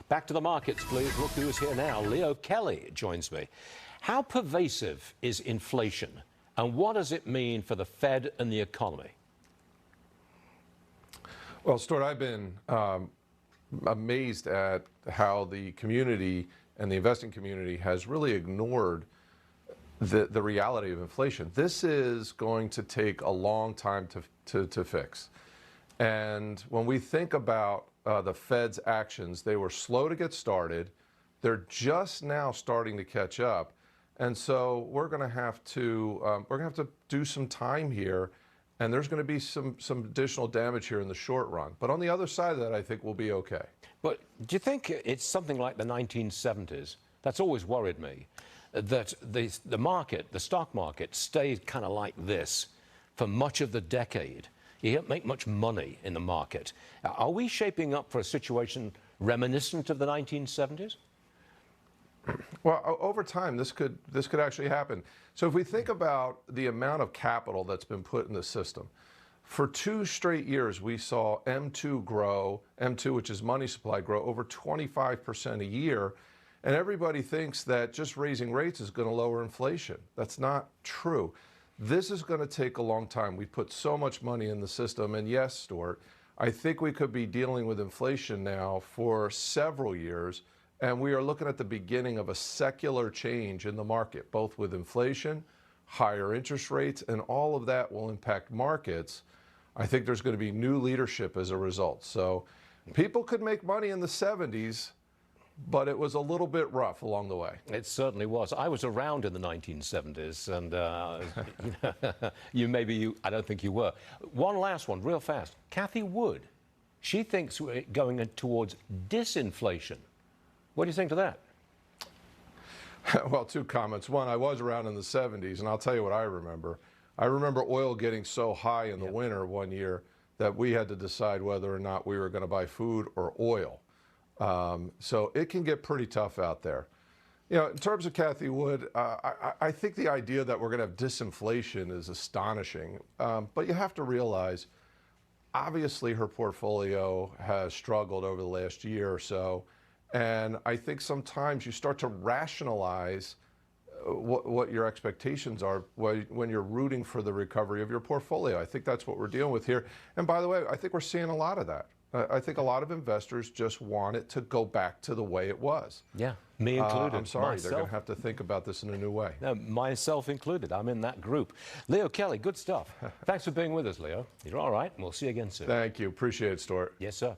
Back to the markets, please. Look who's here now. Leo Kelly joins me. How pervasive is inflation, and what does it mean for the Fed and the economy? Well, Stuart, I've been amazed at how the community and the investing community has really ignored the reality of inflation. This is going to take a long time to fix. And when we think about the Fed's actions, they were slow to get started. They're just now starting to catch up. And so we're going to have to do some time here, and there's going to be some additional damage here in the short run. But on the other side of that, I think we'll be okay. But do you think it's something like the 1970s? That's always worried me, that the market, the stock market, stayed kind of like this for much of the decade. You don't make much money in the market. Are we shaping up for a situation reminiscent of the 1970s? Well, over time, this could actually happen. So if we think about the amount of capital that's been put in the system, for 2 straight years, we saw M2 grow, M2, which is money supply, grow over 25% a year. And everybody thinks that just raising rates is going to lower inflation. That's not true. This is going to take a long time. We put so much money in the system. And yes, Stuart, I think we could be dealing with inflation now for several years. And we are looking at the beginning of a secular change in the market, both with inflation, higher interest rates, and all of that will impact markets. I think there's going to be new leadership as a result. So people could make money in the 70s, but it was a little bit rough along the way. It certainly was. I was around in the 1970s, and I don't think you were. One last one, real fast. Cathie Wood, she thinks we're going towards disinflation. What do you think to that? Well, 2 comments. One, I was around in the 70s, and I'll tell you what I remember. I remember oil getting so high in the winter one year that we had to decide whether or not we were going to buy food or oil. So it can get pretty tough out there. You know, in terms of Cathie Wood, I think the idea that we're going to have disinflation is astonishing. But you have to realize, obviously, her portfolio has struggled over the last year or so. And I think sometimes you start to rationalize what your expectations are when you're rooting for the recovery of your portfolio. I think that's what we're dealing with here. And by the way, I think we're seeing a lot of that. I think a lot of investors just want it to go back to the way it was. Yeah, me included. I'm sorry, they're going to have to think about this in a new way. No, myself included. I'm in that group. Leo Kelly, good stuff. Thanks for being with us, Leo. You're all right, and we'll see you again soon. Thank you. Appreciate it, Stuart. Yes, sir.